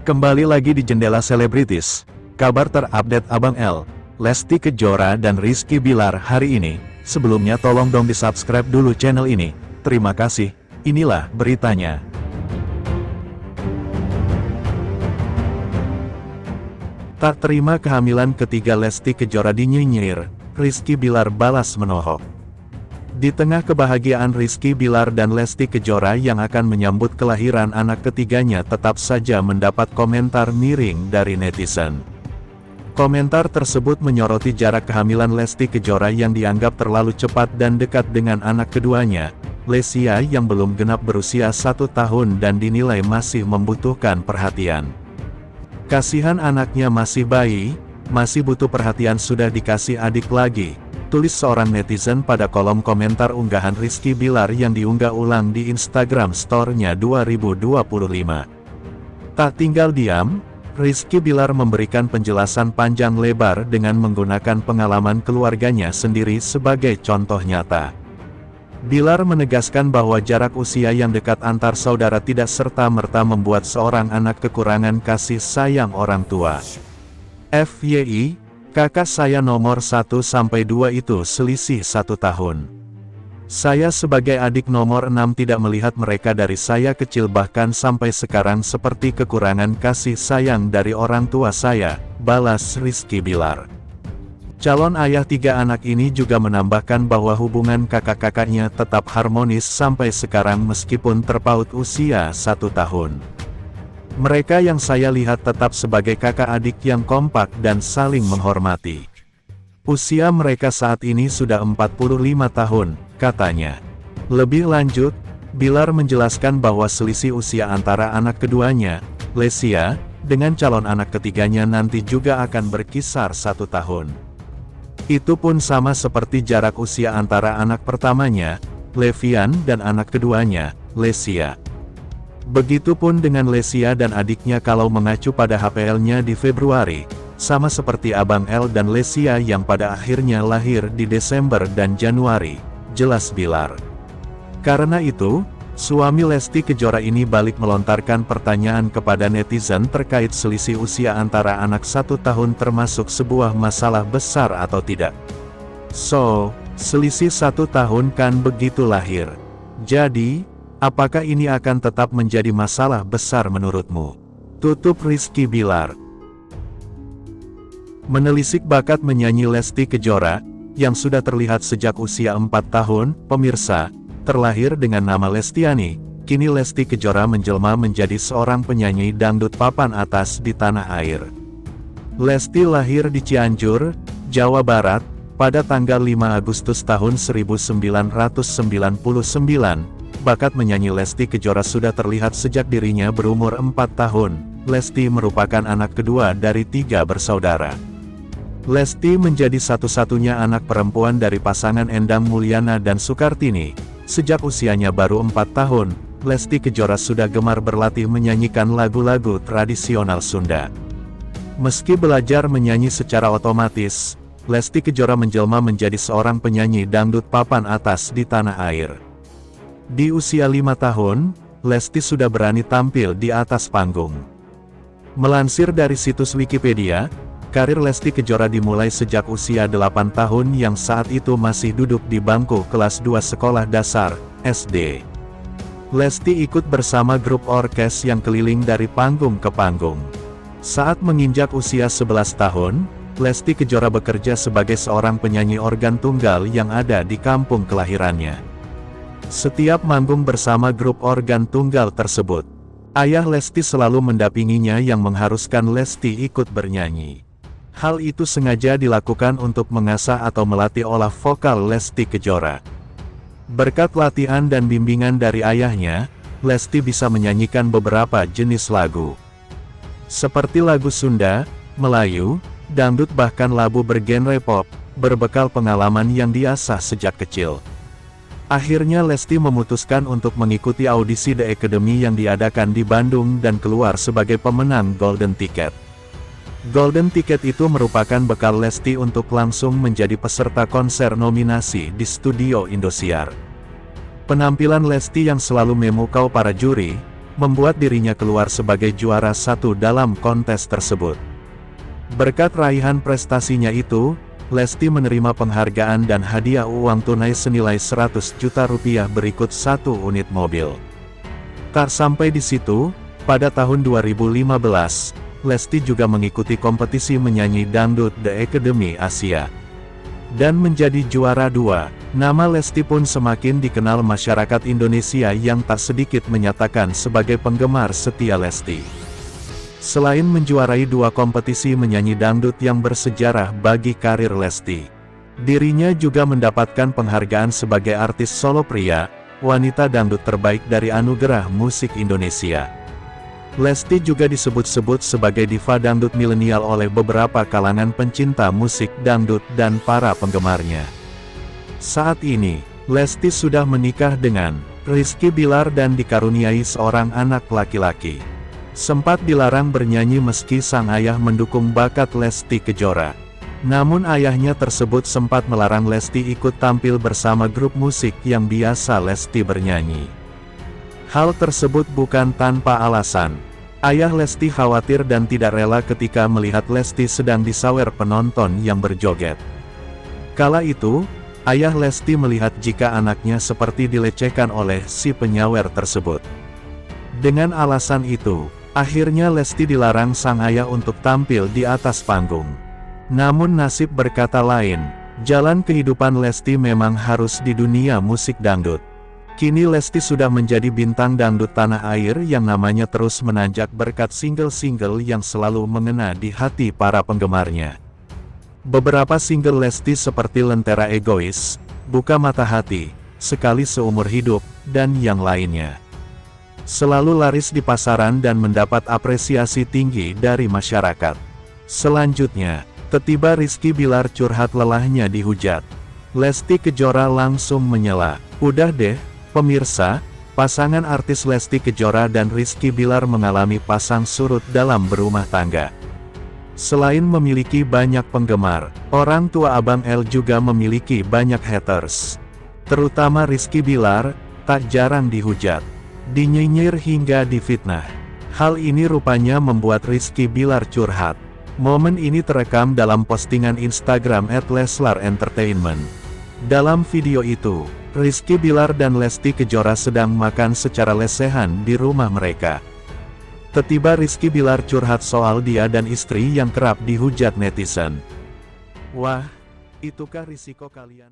Kembali lagi di Jendela Selebritis, kabar terupdate Abang L, Lesti Kejora dan Rizky Bilar hari ini. Sebelumnya tolong dong di-subscribe dulu channel ini. Terima kasih, inilah beritanya. Tak terima kehamilan ketiga Lesti Kejora dinyinyir, Rizky Bilar balas menohok. Di tengah kebahagiaan Rizky Bilar dan Lesti Kejora yang akan menyambut kelahiran anak ketiganya tetap saja mendapat komentar miring dari netizen. Komentar tersebut menyoroti jarak kehamilan Lesti Kejora yang dianggap terlalu cepat dan dekat dengan anak keduanya, Lesya yang belum genap berusia 1 tahun dan dinilai masih membutuhkan perhatian. Kasihan anaknya masih bayi, masih butuh perhatian sudah dikasih adik lagi. Tulis seorang netizen pada kolom komentar unggahan Rizky Bilar yang diunggah ulang di Instagram Store-nya 2025. Tak tinggal diam, Rizky Bilar memberikan penjelasan panjang lebar dengan menggunakan pengalaman keluarganya sendiri sebagai contoh nyata. Bilar menegaskan bahwa jarak usia yang dekat antar saudara tidak serta-merta membuat seorang anak kekurangan kasih sayang orang tua. FYI, kakak saya nomor 1-2 itu selisih 1 tahun. Saya sebagai adik nomor 6 tidak melihat mereka dari saya kecil bahkan sampai sekarang seperti kekurangan kasih sayang dari orang tua saya, balas Rizky Bilar. Calon ayah 3 anak ini juga menambahkan bahwa hubungan kakak-kakaknya tetap harmonis sampai sekarang meskipun terpaut usia 1 tahun. Mereka yang saya lihat tetap sebagai kakak adik yang kompak dan saling menghormati. Usia mereka saat ini sudah 45 tahun, katanya. Lebih lanjut, Bilar menjelaskan bahwa selisih usia antara anak keduanya, Lesya, dengan calon anak ketiganya nanti juga akan berkisar 1 tahun. Itu pun sama seperti jarak usia antara anak pertamanya, Levian dan anak keduanya, Lesya. Begitupun dengan Lesya dan adiknya kalau mengacu pada HPL-nya di Februari, sama seperti Abang L dan Lesya yang pada akhirnya lahir di Desember dan Januari, jelas Bilar. Karena itu, suami Lesti Kejora ini balik melontarkan pertanyaan kepada netizen terkait selisih usia antara anak 1 tahun termasuk sebuah masalah besar atau tidak. So, selisih 1 tahun kan begitu lahir. Jadi, apakah ini akan tetap menjadi masalah besar menurutmu? Tutup Rizky Bilar. Menelisik bakat menyanyi Lesti Kejora, yang sudah terlihat sejak usia 4 tahun, pemirsa, terlahir dengan nama Lestiani, kini Lesti Kejora menjelma menjadi seorang penyanyi dangdut papan atas di tanah air. Lesti lahir di Cianjur, Jawa Barat, pada tanggal 5 Agustus tahun 1999. Bakat menyanyi Lesti Kejora sudah terlihat sejak dirinya berumur 4 tahun. Lesti merupakan anak kedua dari 3 bersaudara. Lesti menjadi satu-satunya anak perempuan dari pasangan Endang Mulyana dan Sukartini. Sejak usianya baru 4 tahun, Lesti Kejora sudah gemar berlatih menyanyikan lagu-lagu tradisional Sunda. Meski belajar menyanyi secara otomatis, Lesti Kejora menjelma menjadi seorang penyanyi dangdut papan atas di tanah air. Di usia 5 tahun, Lesti sudah berani tampil di atas panggung. Melansir dari situs Wikipedia, karir Lesti Kejora dimulai sejak usia 8 tahun yang saat itu masih duduk di bangku kelas 2 sekolah dasar, SD. Lesti ikut bersama grup orkes yang keliling dari panggung ke panggung. Saat menginjak usia 11 tahun, Lesti Kejora bekerja sebagai seorang penyanyi organ tunggal yang ada di kampung kelahirannya. Setiap manggung bersama grup organ tunggal tersebut, ayah Lesti selalu mendampinginya yang mengharuskan Lesti ikut bernyanyi. Hal itu sengaja dilakukan untuk mengasah atau melatih olah vokal Lesti Kejora. Berkat latihan dan bimbingan dari ayahnya, Lesti bisa menyanyikan beberapa jenis lagu. Seperti lagu Sunda, Melayu, dangdut bahkan lagu bergenre pop, berbekal pengalaman yang diasah sejak kecil. Akhirnya Lesti memutuskan untuk mengikuti audisi The Academy yang diadakan di Bandung dan keluar sebagai pemenang Golden Ticket. Golden Ticket itu merupakan bekal Lesti untuk langsung menjadi peserta konser nominasi di Studio Indosiar. Penampilan Lesti yang selalu memukau para juri, membuat dirinya keluar sebagai juara satu dalam kontes tersebut. Berkat raihan prestasinya itu, Lesti menerima penghargaan dan hadiah uang tunai senilai 100 juta rupiah berikut 1 unit mobil. Tak sampai di situ, pada tahun 2015, Lesti juga mengikuti kompetisi menyanyi dangdut The Academy Asia dan menjadi juara 2. Nama Lesti pun semakin dikenal masyarakat Indonesia yang tak sedikit menyatakan sebagai penggemar setia Lesti. Selain menjuarai 2 kompetisi menyanyi dangdut yang bersejarah bagi karir Lesti, dirinya juga mendapatkan penghargaan sebagai artis solo pria, wanita dangdut terbaik dari Anugerah Musik Indonesia. Lesti juga disebut-sebut sebagai diva dangdut milenial oleh beberapa kalangan pencinta musik dangdut dan para penggemarnya. Saat ini, Lesti sudah menikah dengan Rizky Bilar dan dikaruniai seorang anak laki-laki. Sempat dilarang bernyanyi meski sang ayah mendukung bakat Lesti Kejora. Namun ayahnya tersebut sempat melarang Lesti ikut tampil bersama grup musik yang biasa Lesti bernyanyi. Hal tersebut bukan tanpa alasan. Ayah Lesti khawatir dan tidak rela ketika melihat Lesti sedang disawer penonton yang berjoget. Kala itu, ayah Lesti melihat jika anaknya seperti dilecehkan oleh si penyawer tersebut. Dengan alasan itu, akhirnya Lesti dilarang sang ayah untuk tampil di atas panggung. Namun nasib berkata lain, jalan kehidupan Lesti memang harus di dunia musik dangdut. Kini Lesti sudah menjadi bintang dangdut tanah air yang namanya terus menanjak berkat single-single yang selalu mengena di hati para penggemarnya. Beberapa single Lesti seperti Lentera Egois, Buka Mata Hati, Sekali Seumur Hidup, dan yang lainnya selalu laris di pasaran dan mendapat apresiasi tinggi dari masyarakat. Selanjutnya, tiba Rizky Bilar curhat lelahnya dihujat. Lesti Kejora langsung menyela, "Udah deh, pemirsa, pasangan artis Lesti Kejora dan Rizky Bilar mengalami pasang surut dalam berumah tangga." Selain memiliki banyak penggemar, orang tua Abang L juga memiliki banyak haters. Terutama Rizky Bilar, tak jarang dihujat, dinyinyir hingga difitnah. Hal ini rupanya membuat Rizky Bilar curhat. Momen ini terekam dalam postingan Instagram @leslar_entertainment. Dalam video itu, Rizky Bilar dan Lesti Kejora sedang makan secara lesehan di rumah mereka. Tiba Rizky Bilar curhat soal dia dan istri yang kerap dihujat netizen. "Wah, itukah risiko kalian?"